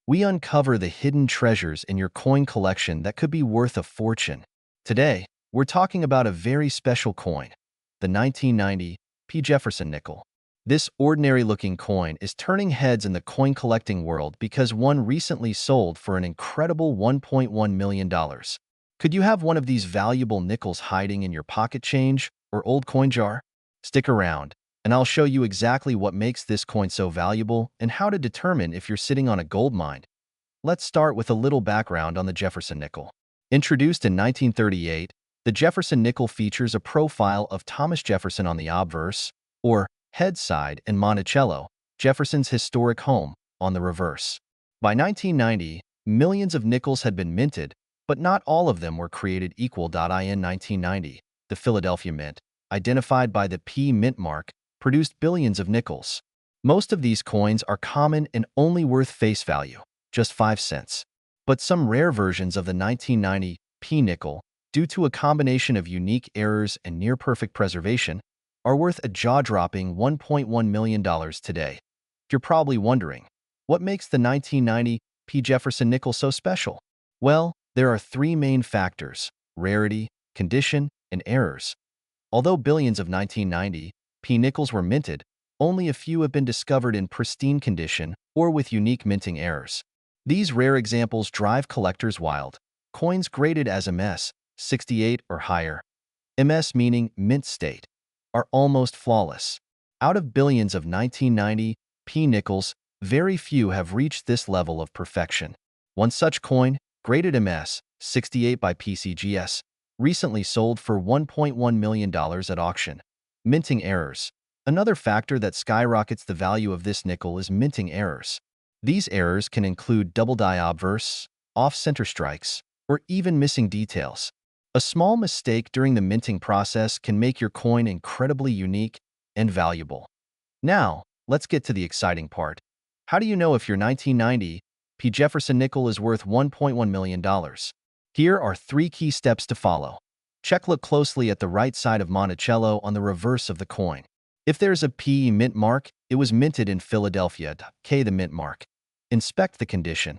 we uncover the hidden treasures in your coin collection that could be worth a fortune. Today, we're talking about a very special coin, the 1990 Jefferson Nickel. This ordinary-looking coin is turning heads in the coin-collecting world because one recently sold for an incredible $1.1 million. Could you have one of these valuable nickels hiding in your pocket change or old coin jar? Stick around, and I'll show you exactly what makes this coin so valuable and how to determine if you're sitting on a gold mine. Let's start with a little background on the Jefferson Nickel. Introduced in 1938, the Jefferson Nickel features a profile of Thomas Jefferson on the obverse, or head side, and Monticello, Jefferson's historic home, on the reverse. By 1990, millions of nickels had been minted, but not all of them were created equal. In 1990, the Philadelphia Mint, identified by the P Mint mark, produced billions of nickels. Most of these coins are common and only worth face value, just 5 cents. But some rare versions of the 1990 P nickel, due to a combination of unique errors and near-perfect preservation, are worth a jaw-dropping $1.1 million today. You're probably wondering, what makes the 1990 P Jefferson Nickel so special? Well, there are 3 main factors: rarity, condition, and errors. Although billions of 1990 P nickels were minted, only a few have been discovered in pristine condition or with unique minting errors. These rare examples drive collectors wild. Coins graded as MS 68 or higher, MS meaning mint state, are almost flawless. Out of billions of 1990 P nickels, very few have reached this level of perfection. One such coin, graded MS 68 by PCGS, recently sold for $1.1 million at auction. Minting errors. Another factor that skyrockets the value of this nickel is minting errors. These errors can include double die obverse, off-center strikes, or even missing details. A small mistake during the minting process can make your coin incredibly unique and valuable. Now, let's get to the exciting part. How do you know if your 1990 P Jefferson Nickel is worth $1.1 million? Here are 3 key steps to follow. Look closely at the right side of Monticello on the reverse of the coin. If there's a P mint mark, it was minted in Philadelphia. K the mint mark. Inspect the condition.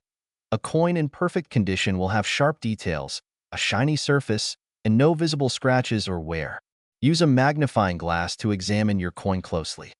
A coin in perfect condition will have sharp details, a shiny surface, and no visible scratches or wear. Use a magnifying glass to examine your coin closely.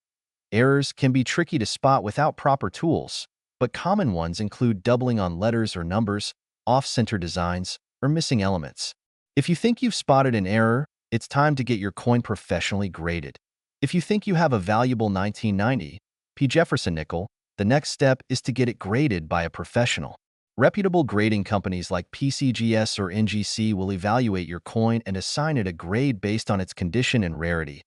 Errors can be tricky to spot without proper tools, but common ones include doubling on letters or numbers, off-center designs, or missing elements. If you think you've spotted an error, it's time to get your coin professionally graded. If you think you have a valuable 1990 P Jefferson Nickel, the next step is to get it graded by a professional. Reputable grading companies like PCGS or NGC will evaluate your coin and assign it a grade based on its condition and rarity.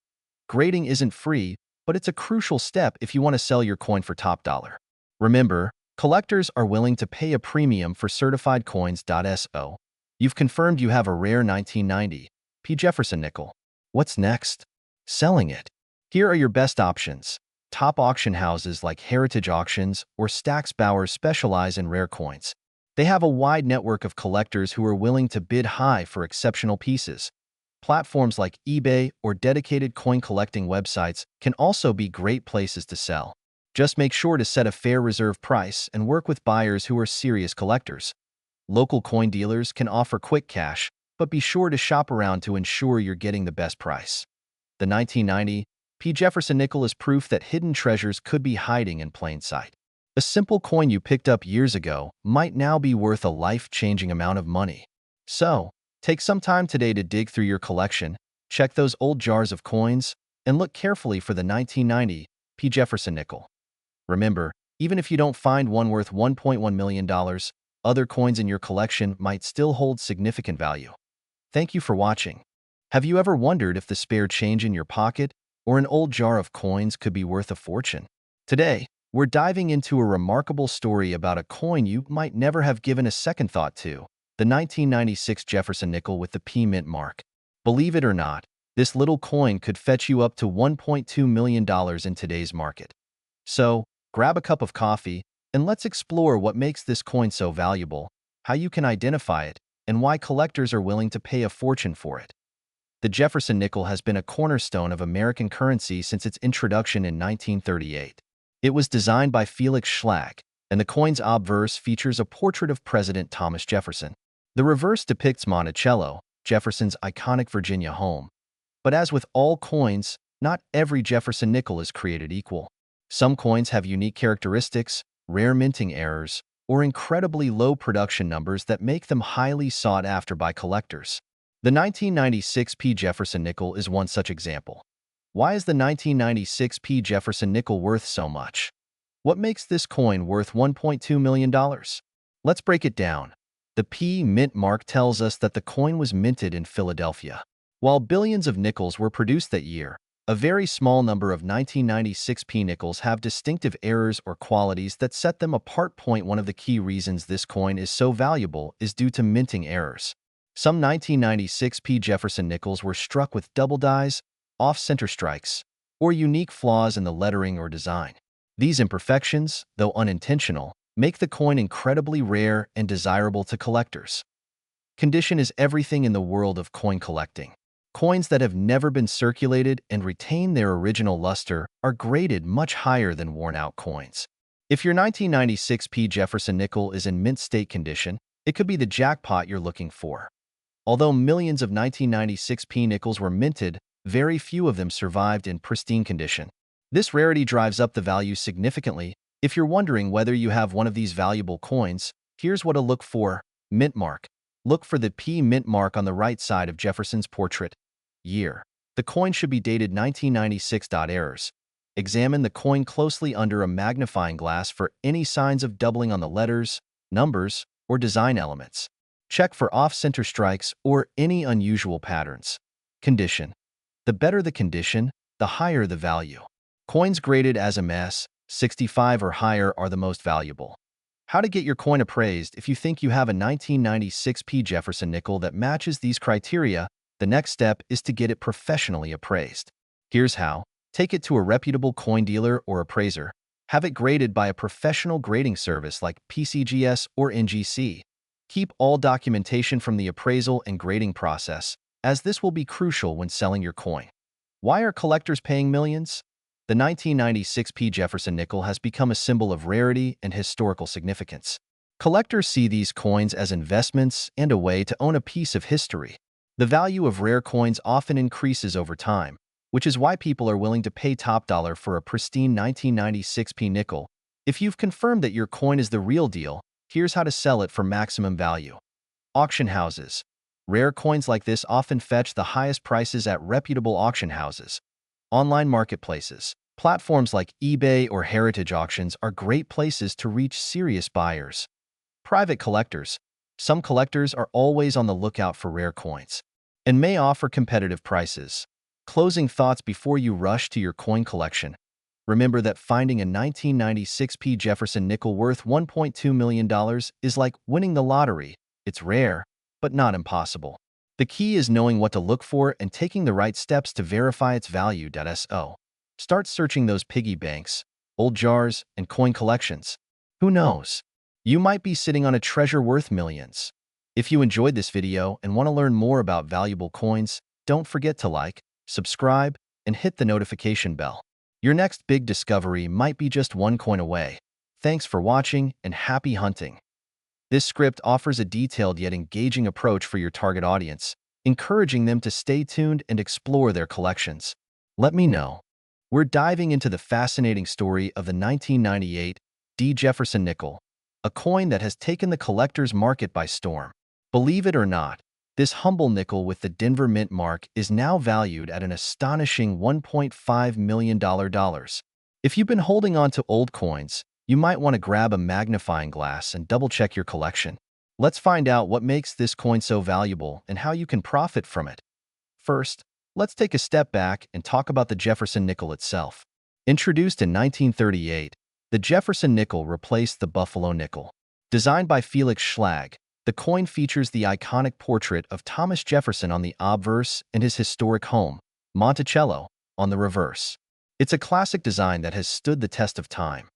Grading isn't free, but it's a crucial step if you want to sell your coin for top dollar. Remember, collectors are willing to pay a premium for certified coins. So, you've confirmed you have a rare 1990 P Jefferson Nickel. What's next? Selling it. Here are your best options. Top auction houses like Heritage Auctions or Stax Bowers specialize in rare coins. They have a wide network of collectors who are willing to bid high for exceptional pieces. Platforms like eBay or dedicated coin collecting websites can also be great places to sell. Just make sure to set a fair reserve price and work with buyers who are serious collectors. Local coin dealers can offer quick cash, but be sure to shop around to ensure you're getting the best price. The 1990 P Jefferson Nickel is proof that hidden treasures could be hiding in plain sight. A simple coin you picked up years ago might now be worth a life-changing amount of money. So, take some time today to dig through your collection, check those old jars of coins, and look carefully for the 1990 P Jefferson Nickel. Remember, even if you don't find one worth $1.1 million, other coins in your collection might still hold significant value. Thank you for watching. Have you ever wondered if the spare change in your pocket or an old jar of coins could be worth a fortune? Today, we're diving into a remarkable story about a coin you might never have given a second thought to, the 1996 Jefferson Nickel with the P Mint mark. Believe it or not, this little coin could fetch you up to $1.2 million in today's market. So, grab a cup of coffee, and let's explore what makes this coin so valuable, how you can identify it, and why collectors are willing to pay a fortune for it. The Jefferson Nickel has been a cornerstone of American currency since its introduction in 1938. It was designed by Felix Schlag, and the coin's obverse features a portrait of President Thomas Jefferson. The reverse depicts Monticello, Jefferson's iconic Virginia home. But as with all coins, not every Jefferson nickel is created equal. Some coins have unique characteristics, rare minting errors, or incredibly low production numbers that make them highly sought after by collectors. The 1996 P. Jefferson nickel is one such example. Why is the 1996 P. Jefferson nickel worth so much? What makes this coin worth $1.2 million? Let's break it down. The P mint mark tells us that the coin was minted in Philadelphia. While billions of nickels were produced that year, a very small number of 1996 P nickels have distinctive errors or qualities that set them apart. One of the key reasons this coin is so valuable is due to minting errors. Some 1996 P Jefferson nickels were struck with double dies, off-center strikes, or unique flaws in the lettering or design. These imperfections, though unintentional, make the coin incredibly rare and desirable to collectors. Condition is everything in the world of coin collecting. Coins that have never been circulated and retain their original luster are graded much higher than worn-out coins. If your 1996 P Jefferson nickel is in mint state condition, it could be the jackpot you're looking for. Although millions of 1996 P nickels were minted, very few of them survived in pristine condition. This rarity drives up the value significantly. If you're wondering whether you have one of these valuable coins, here's what to look for. Mint mark. Look for the P mint mark on the right side of Jefferson's portrait. Year. The coin should be dated 1996. Errors. Examine the coin closely under a magnifying glass for any signs of doubling on the letters, numbers, or design elements. Check for off-center strikes or any unusual patterns. Condition. The better the condition, the higher the value. Coins graded as MS 65 or higher are the most valuable. How to get your coin appraised? If you think you have a 1996 P Jefferson nickel that matches these criteria, the next step is to get it professionally appraised. Here's how. Take it to a reputable coin dealer or appraiser. Have it graded by a professional grading service like PCGS or NGC. Keep all documentation from the appraisal and grading process, as this will be crucial when selling your coin. Why are collectors paying millions? The 1996 P Jefferson nickel has become a symbol of rarity and historical significance. Collectors see these coins as investments and a way to own a piece of history. The value of rare coins often increases over time, which is why people are willing to pay top dollar for a pristine 1996 P nickel. If you've confirmed that your coin is the real deal, here's how to sell it for maximum value. Auction houses. Rare coins like this often fetch the highest prices at reputable auction houses. Online marketplaces. Platforms like eBay or heritage auctions are great places to reach serious buyers. Private collectors. Some collectors are always on the lookout for rare coins and may offer competitive prices. Closing thoughts before you rush to your coin collection. Remember that finding a 1996 P Jefferson nickel worth $1.2 million is like winning the lottery. It's rare, but not impossible. The key is knowing what to look for and taking the right steps to verify its value. Start searching those piggy banks, old jars, and coin collections. Who knows? You might be sitting on a treasure worth millions. If you enjoyed this video and want to learn more about valuable coins, don't forget to like, subscribe, and hit the notification bell. Your next big discovery might be just one coin away. Thanks for watching and happy hunting. This script offers a detailed yet engaging approach for your target audience, encouraging them to stay tuned and explore their collections. Let me know. We're diving into the fascinating story of the 1998 D. Jefferson Nickel, a coin that has taken the collector's market by storm. Believe it or not, this humble nickel with the Denver Mint mark is now valued at an astonishing $1.5 million. If you've been holding on to old coins, you might want to grab a magnifying glass and double-check your collection. Let's find out what makes this coin so valuable and how you can profit from it. First, let's take a step back and talk about the Jefferson nickel itself. Introduced in 1938, the Jefferson nickel replaced the Buffalo nickel. Designed by Felix Schlag, the coin features the iconic portrait of Thomas Jefferson on the obverse and his historic home, Monticello, on the reverse. It's a classic design that has stood the test of time.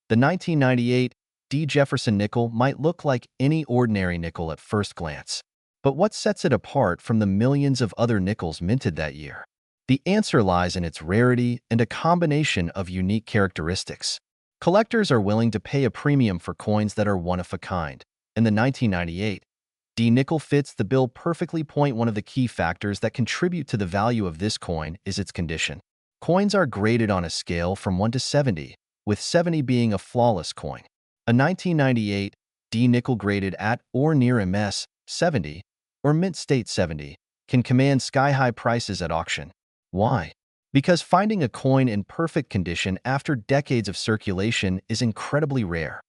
The 1998 D. Jefferson nickel might look like any ordinary nickel at first glance. But what sets it apart from the millions of other nickels minted that year? The answer lies in its rarity and a combination of unique characteristics. Collectors are willing to pay a premium for coins that are one-of-a-kind. And the 1998 D nickel fits the bill perfectly. One of the key factors that contribute to the value of this coin is its condition. Coins are graded on a scale from 1 to 70, with 70 being a flawless coin. A 1998 D nickel graded at or near MS 70 or mint state 70 can command sky-high prices at auction. Why? Because finding a coin in perfect condition after decades of circulation is incredibly rare.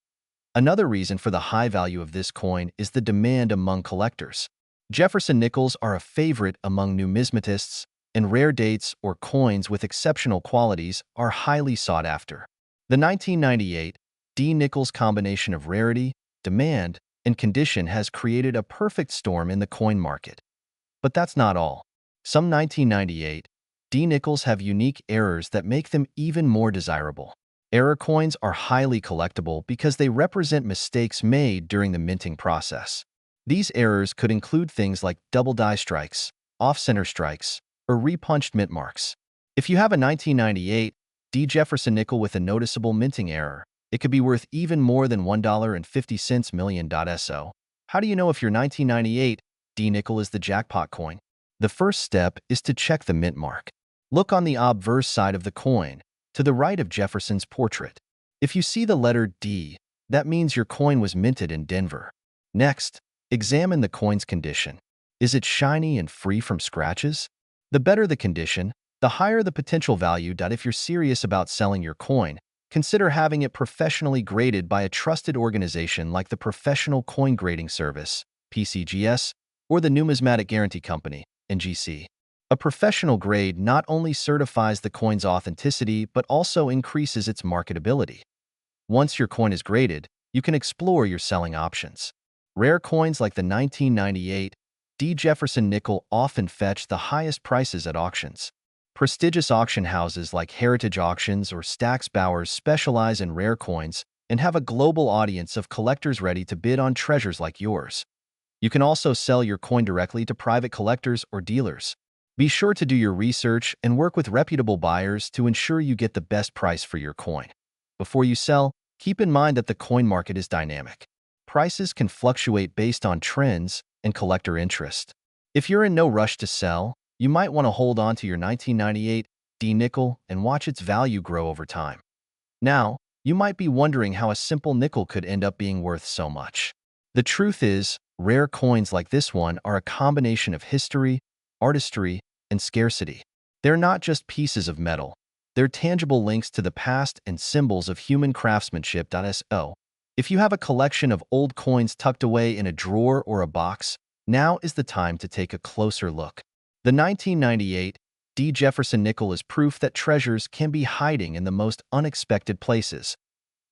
Another reason for the high value of this coin is the demand among collectors. Jefferson nickels are a favorite among numismatists, and rare dates or coins with exceptional qualities are highly sought after. The 1998 D nickel's combination of rarity, demand, and condition has created a perfect storm in the coin market. But that's not all. Some 1998 D nickels have unique errors that make them even more desirable. Error coins are highly collectible because they represent mistakes made during the minting process. These errors could include things like double die strikes, off-center strikes, or repunched mint marks. If you have a 1998 D Jefferson nickel with a noticeable minting error, it could be worth even more than $1.50 million. So, how do you know if your 1998 D nickel is the jackpot coin? The first step is to check the mint mark. Look on the obverse side of the coin, to the right of Jefferson's portrait. If you see the letter D, that means your coin was minted in Denver. Next, examine the coin's condition. Is it shiny and free from scratches? The better the condition, the higher the potential value. If you're serious about selling your coin, consider having it professionally graded by a trusted organization like the Professional Coin Grading Service, PCGS, or the Numismatic Guarantee Company, NGC. A professional grade not only certifies the coin's authenticity but also increases its marketability. Once your coin is graded, you can explore your selling options. Rare coins like the 1998 D Jefferson nickel often fetch the highest prices at auctions. Prestigious auction houses like Heritage Auctions or Stack's Bowers specialize in rare coins and have a global audience of collectors ready to bid on treasures like yours. You can also sell your coin directly to private collectors or dealers. Be sure to do your research and work with reputable buyers to ensure you get the best price for your coin. Before you sell, keep in mind that the coin market is dynamic. Prices can fluctuate based on trends and collector interest. If you're in no rush to sell, you might want to hold on to your 1998 D nickel and watch its value grow over time. Now, you might be wondering how a simple nickel could end up being worth so much. The truth is, rare coins like this one are a combination of history, artistry, and scarcity. They're not just pieces of metal. They're tangible links to the past and symbols of human craftsmanship. So, if you have a collection of old coins tucked away in a drawer or a box, now is the time to take a closer look. The 1998 D Jefferson nickel is proof that treasures can be hiding in the most unexpected places.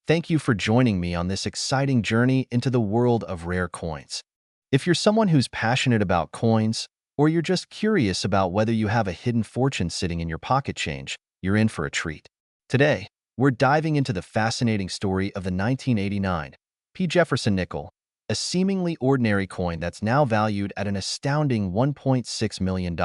Thank you for joining me on this exciting journey into the world of rare coins. If you're someone who's passionate about coins, or you're just curious about whether you have a hidden fortune sitting in your pocket change, you're in for a treat. Today, we're diving into the fascinating story of the 1989 P. Jefferson nickel, a seemingly ordinary coin that's now valued at an astounding $1.6 million.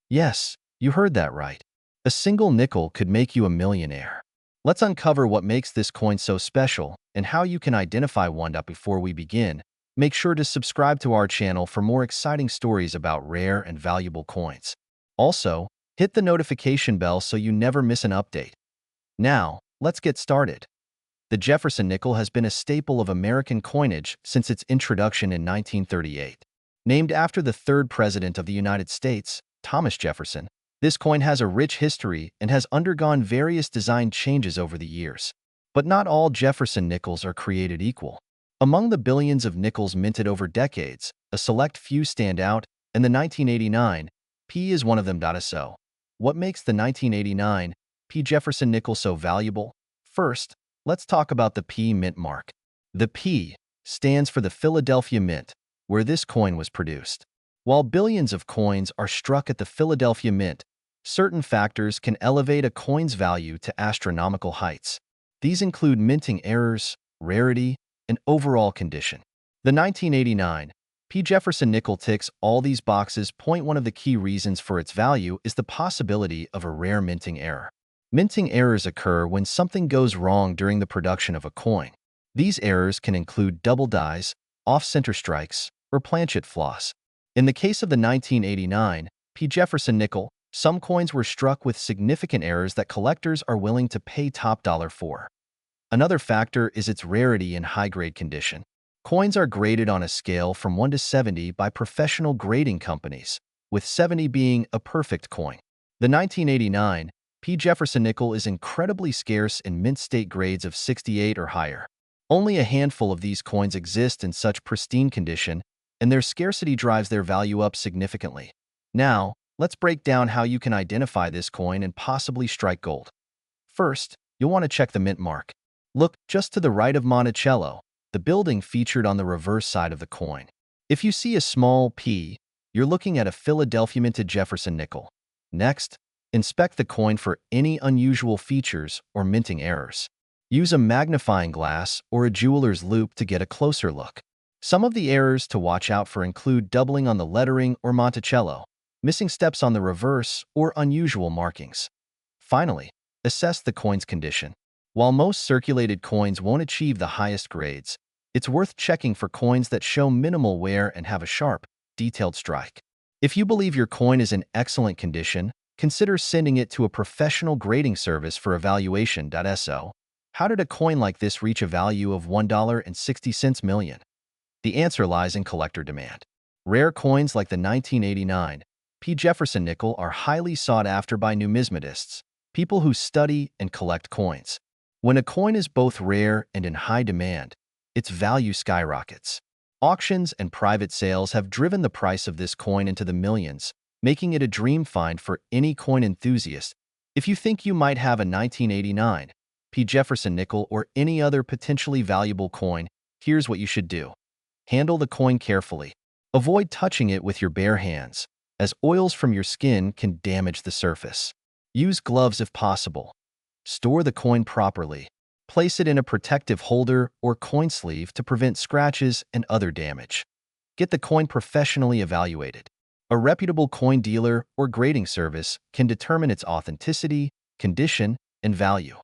Yes, you heard that right. A single nickel could make you a millionaire. Let's uncover what makes this coin so special and how you can identify one. Before we begin, make sure to subscribe to our channel for more exciting stories about rare and valuable coins. Also, hit the notification bell so you never miss an update. Now, let's get started. The Jefferson nickel has been a staple of American coinage since its introduction in 1938. Named after the third president of the United States, Thomas Jefferson, this coin has a rich history and has undergone various design changes over the years. But not all Jefferson nickels are created equal. Among the billions of nickels minted over decades, a select few stand out, and the 1989 P is one of them. So, what makes the 1989 P. Jefferson nickel so valuable? First, let's talk about the P mint mark. The P stands for the Philadelphia Mint, where this coin was produced. While billions of coins are struck at the Philadelphia Mint, certain factors can elevate a coin's value to astronomical heights. These include minting errors, rarity, and overall condition. The 1989 P. Jefferson nickel ticks all these boxes. One of the key reasons for its value is the possibility of a rare minting error. Minting errors occur when something goes wrong during the production of a coin. These errors can include double dies, off-center strikes, or planchet flaws. In the case of the 1989 Jefferson Nickel, some coins were struck with significant errors that collectors are willing to pay top dollar for. Another factor is its rarity and high-grade condition. Coins are graded on a scale from 1 to 70 by professional grading companies, with 70 being a perfect coin. The 1989 Jefferson Nickel is incredibly scarce in mint state grades of 68 or higher. Only a handful of these coins exist in such pristine condition, and their scarcity drives their value up significantly. Now, let's break down how you can identify this coin and possibly strike gold. First, you'll want to check the mint mark. Look just to the right of Monticello, the building featured on the reverse side of the coin. If you see a small P, you're looking at a Philadelphia minted Jefferson Nickel. Next, inspect the coin for any unusual features or minting errors. Use a magnifying glass or a jeweler's loupe to get a closer look. Some of the errors to watch out for include doubling on the lettering or Monticello, missing steps on the reverse, or unusual markings. Finally, assess the coin's condition. While most circulated coins won't achieve the highest grades, it's worth checking for coins that show minimal wear and have a sharp, detailed strike. If you believe your coin is in excellent condition, consider sending it to a professional grading service for evaluation. So, how did a coin like this reach a value of $1.60 million? The answer lies in collector demand. Rare coins like the 1989 Jefferson Nickel are highly sought after by numismatists, people who study and collect coins. When a coin is both rare and in high demand, its value skyrockets. Auctions and private sales have driven the price of this coin into the millions, making it a dream find for any coin enthusiast. If you think you might have a 1989 Jefferson Nickel or any other potentially valuable coin, here's what you should do. Handle the coin carefully. Avoid touching it with your bare hands, as oils from your skin can damage the surface. Use gloves if possible. Store the coin properly. Place it in a protective holder or coin sleeve to prevent scratches and other damage. Get the coin professionally evaluated. A reputable coin dealer or grading service can determine its authenticity, condition, and value.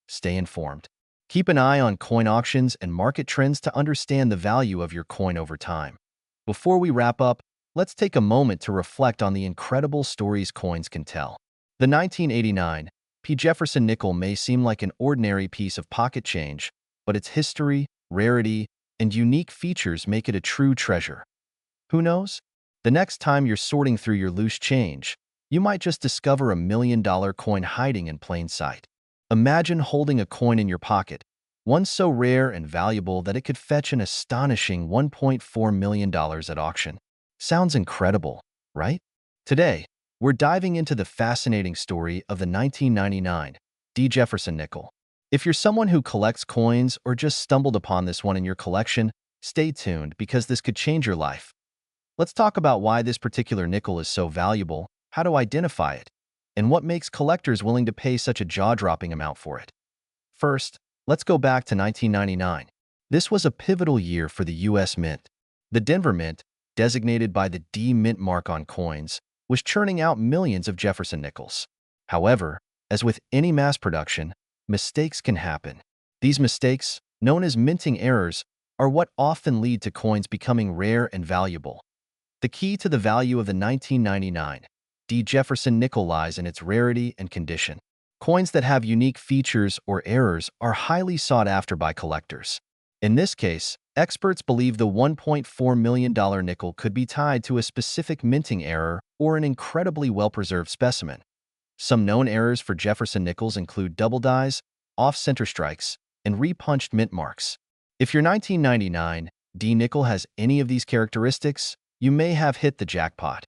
Stay informed. Keep an eye on coin auctions and market trends to understand the value of your coin over time. Before we wrap up, let's take a moment to reflect on the incredible stories coins can tell. The 1989 Jefferson Nickel may seem like an ordinary piece of pocket change, but its history, rarity, and unique features make it a true treasure. Who knows? The next time you're sorting through your loose change, you might just discover a $1 million coin hiding in plain sight. Imagine holding a coin in your pocket, one so rare and valuable that it could fetch an astonishing $1.4 million at auction. Sounds incredible, right? Today, we're diving into the fascinating story of the 1999 Jefferson Nickel. If you're someone who collects coins or just stumbled upon this one in your collection, stay tuned because this could change your life. Let's talk about why this particular nickel is so valuable, how to identify it, and what makes collectors willing to pay such a jaw-dropping amount for it. First, let's go back to 1999. This was a pivotal year for the U.S. Mint. The Denver Mint, designated by the D Mint mark on coins, was churning out millions of Jefferson Nickels. However, as with any mass production, mistakes can happen. These mistakes, known as minting errors, are what often lead to coins becoming rare and valuable. The key to the value of the 1999 Jefferson Nickel lies in its rarity and condition. Coins that have unique features or errors are highly sought after by collectors. In this case, experts believe the $1.4 million nickel could be tied to a specific minting error or an incredibly well-preserved specimen. Some known errors for Jefferson Nickels include double dies, off-center strikes, and repunched mint marks. If your 1999 nickel has any of these characteristics, you may have hit the jackpot.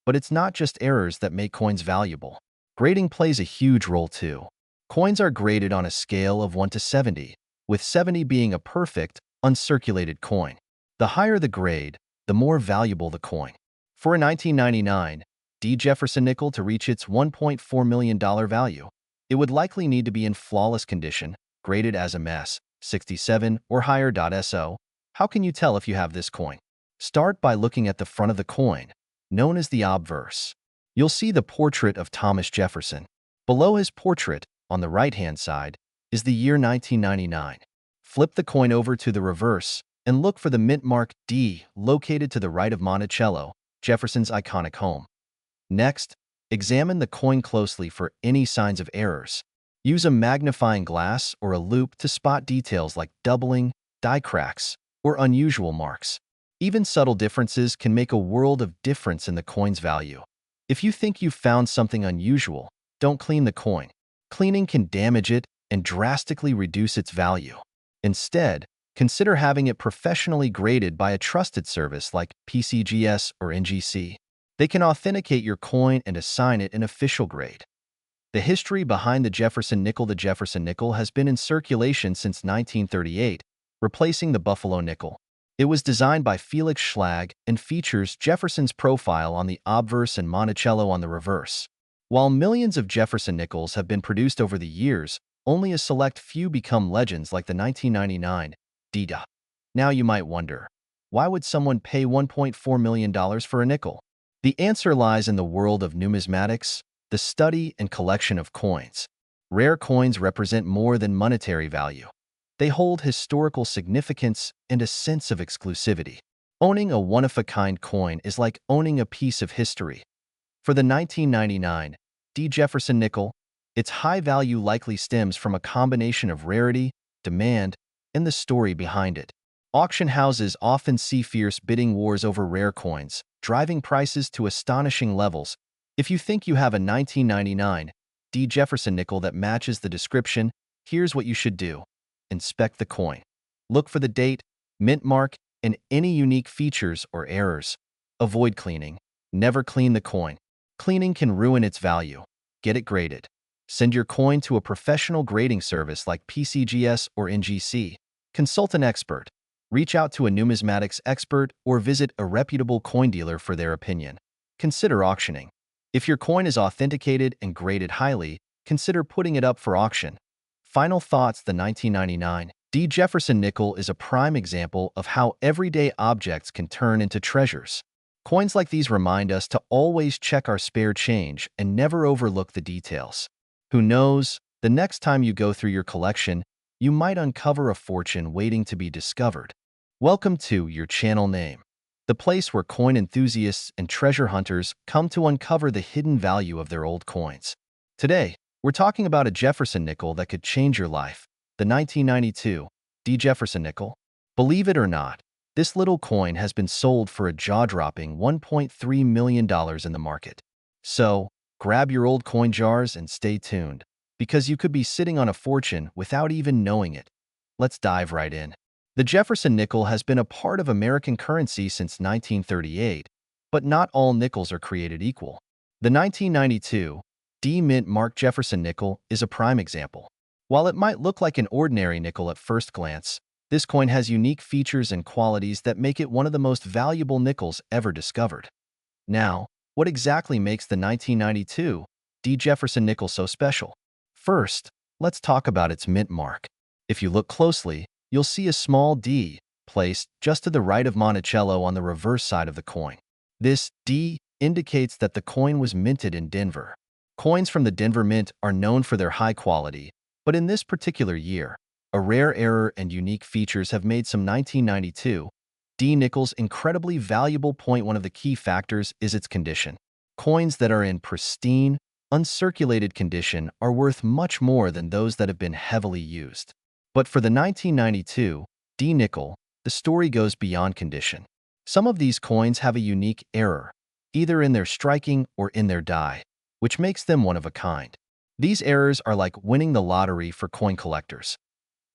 But it's not just errors that make coins valuable. Grading plays a huge role too. Coins are graded on a scale of 1 to 70, with 70 being a perfect, uncirculated coin. The higher the grade, the more valuable the coin. For a 1999 Jefferson Nickel to reach its $1.4 million value, it would likely need to be in flawless condition, graded as a mess, 67 or higher. So, how can you tell if you have this coin? Start by looking at the front of the coin, known as the obverse. You'll see the portrait of Thomas Jefferson. Below his portrait, on the right-hand side, is the year 1999. Flip the coin over to the reverse and look for the mint mark D located to the right of Monticello, Jefferson's iconic home. Next, examine the coin closely for any signs of errors. Use a magnifying glass or a loupe to spot details like doubling, die cracks, or unusual marks. Even subtle differences can make a world of difference in the coin's value. If you think you've found something unusual, don't clean the coin. Cleaning can damage it and drastically reduce its value. Instead, consider having it professionally graded by a trusted service like PCGS or NGC. They can authenticate your coin and assign it an official grade. The history behind the Jefferson Nickel. The Jefferson Nickel has been in circulation since 1938, replacing the Buffalo nickel. It was designed by Felix Schlag and features Jefferson's profile on the obverse and Monticello on the reverse. While millions of Jefferson nickels have been produced over the years, only a select few become legends like the 1999 DDA. Now you might wonder, why would someone pay $1.4 million for a nickel? The answer lies in the world of numismatics, the study and collection of coins. Rare coins represent more than monetary value. They hold historical significance and a sense of exclusivity. Owning a one-of-a-kind coin is like owning a piece of history. For the 1999 D. Jefferson Nickel, its high value likely stems from a combination of rarity, demand, and the story behind it. Auction houses often see fierce bidding wars over rare coins, driving prices to astonishing levels. If you think you have a 1999 D. Jefferson Nickel that matches the description, here's what you should do. Inspect the coin. Look for the date, mint mark, and any unique features or errors. Avoid cleaning. Never clean the coin. Cleaning can ruin its value. Get it graded. Send your coin to a professional grading service like PCGS or NGC. Consult an expert. Reach out to a numismatics expert or visit a reputable coin dealer for their opinion. Consider auctioning. If your coin is authenticated and graded highly, consider putting it up for auction. Final thoughts. The 1999 D. Jefferson Nickel is a prime example of how everyday objects can turn into treasures. Coins like these remind us to always check our spare change and never overlook the details. Who knows, the next time you go through your collection, you might uncover a fortune waiting to be discovered. Welcome to Your Channel Name, the place where coin enthusiasts and treasure hunters come to uncover the hidden value of their old coins. Today, we're talking about a Jefferson Nickel that could change your life, the 1992 D. Jefferson Nickel. Believe it or not, this little coin has been sold for a jaw-dropping $1.3 million in the market. So, grab your old coin jars and stay tuned, because you could be sitting on a fortune without even knowing it. Let's dive right in. The Jefferson Nickel has been a part of American currency since 1938, but not all nickels are created equal. The 1992 D. Mint Mark Jefferson Nickel is a prime example. While it might look like an ordinary nickel at first glance, this coin has unique features and qualities that make it one of the most valuable nickels ever discovered. Now, what exactly makes the 1992 D. Jefferson Nickel so special? First, let's talk about its mint mark. If you look closely, you'll see a small D placed just to the right of Monticello on the reverse side of the coin. This D indicates that the coin was minted in Denver. Coins from the Denver Mint are known for their high quality, but in this particular year, a rare error and unique features have made some 1992 D nickels incredibly valuable. One of the key factors is its condition. Coins that are in pristine, uncirculated condition are worth much more than those that have been heavily used. But for the 1992 D nickel, the story goes beyond condition. Some of these coins have a unique error, either in their striking or in their die, which makes them one of a kind. These errors are like winning the lottery for coin collectors.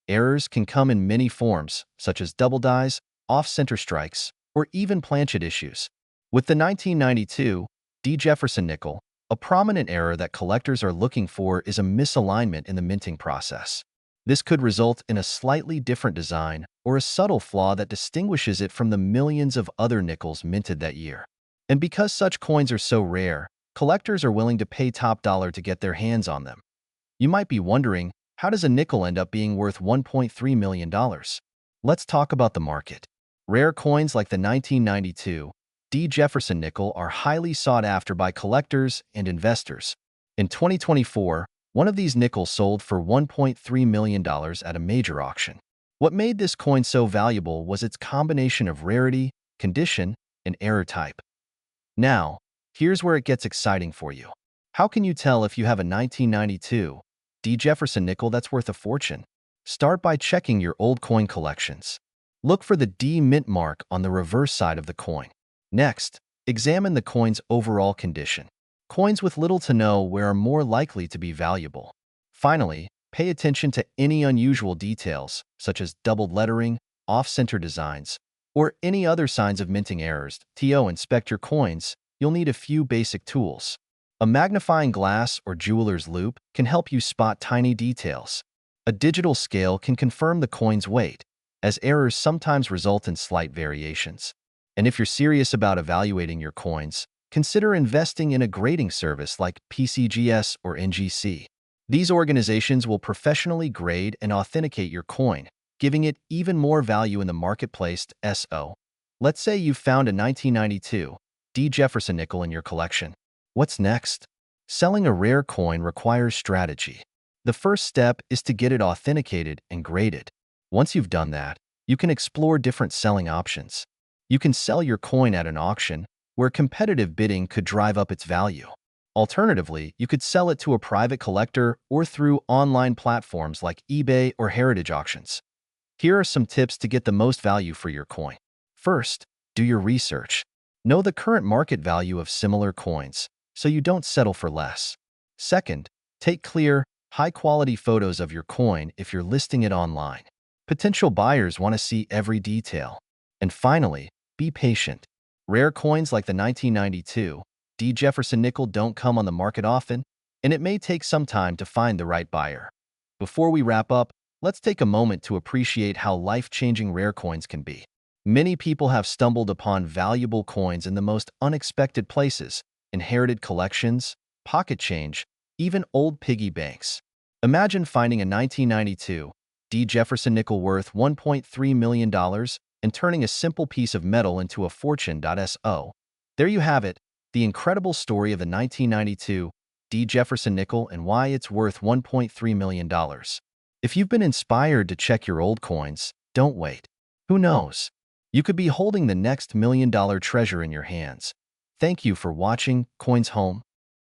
Errors can come in many forms, such as double dies, off-center strikes, or even planchet issues. With the 1992 D. Jefferson Nickel, a prominent error that collectors are looking for is a misalignment in the minting process. This could result in a slightly different design or a subtle flaw that distinguishes it from the millions of other nickels minted that year. And because such coins are so rare, collectors are willing to pay top dollar to get their hands on them. You might be wondering, how does a nickel end up being worth $1.3 million? Let's talk about the market. Rare coins like the 1992 D. Jefferson Nickel are highly sought after by collectors and investors. In 2024, One of these nickels sold for $1.3 million at a major auction. What made this coin so valuable was its combination of rarity, condition, and error type. Now, here's where it gets exciting for you. How can you tell if you have a 1992 D. Jefferson nickel that's worth a fortune? Start by checking your old coin collections. Look for the D mint mark on the reverse side of the coin. Next, examine the coin's overall condition. Coins with little to no wear are more likely to be valuable. Finally, pay attention to any unusual details, such as doubled lettering, off-center designs, or any other signs of minting errors. To inspect your coins, you'll need a few basic tools. A magnifying glass or jeweler's loupe can help you spot tiny details. A digital scale can confirm the coin's weight, as errors sometimes result in slight variations. And if you're serious about evaluating your coins, consider investing in a grading service like PCGS or NGC. These organizations will professionally grade and authenticate your coin, giving it even more value in the marketplace. Let's say you've found a 1992 D. Jefferson nickel in your collection. What's next? Selling a rare coin requires strategy. The first step is to get it authenticated and graded. Once you've done that, you can explore different selling options. You can sell your coin at an auction, where competitive bidding could drive up its value. Alternatively, you could sell it to a private collector or through online platforms like eBay or heritage auctions. Here are some tips to get the most value for your coin. First, do your research. Know the current market value of similar coins, so you don't settle for less. Second, take clear, high-quality photos of your coin if you're listing it online. Potential buyers want to see every detail. And finally, be patient. Rare coins like the 1992 D. Jefferson nickel don't come on the market often, and it may take some time to find the right buyer. Before we wrap up, let's take a moment to appreciate how life-changing rare coins can be. Many people have stumbled upon valuable coins in the most unexpected places: inherited collections, pocket change, even old piggy banks. Imagine finding a 1992 D. Jefferson nickel worth $1.3 million and turning a simple piece of metal into a fortune. There you have it, the incredible story of the 1992 D. Jefferson nickel and why it's worth $1.3 million. If you've been inspired to check your old coins, don't wait. Who knows? You could be holding the next $1 million treasure in your hands. Thank you for watching Coins Home.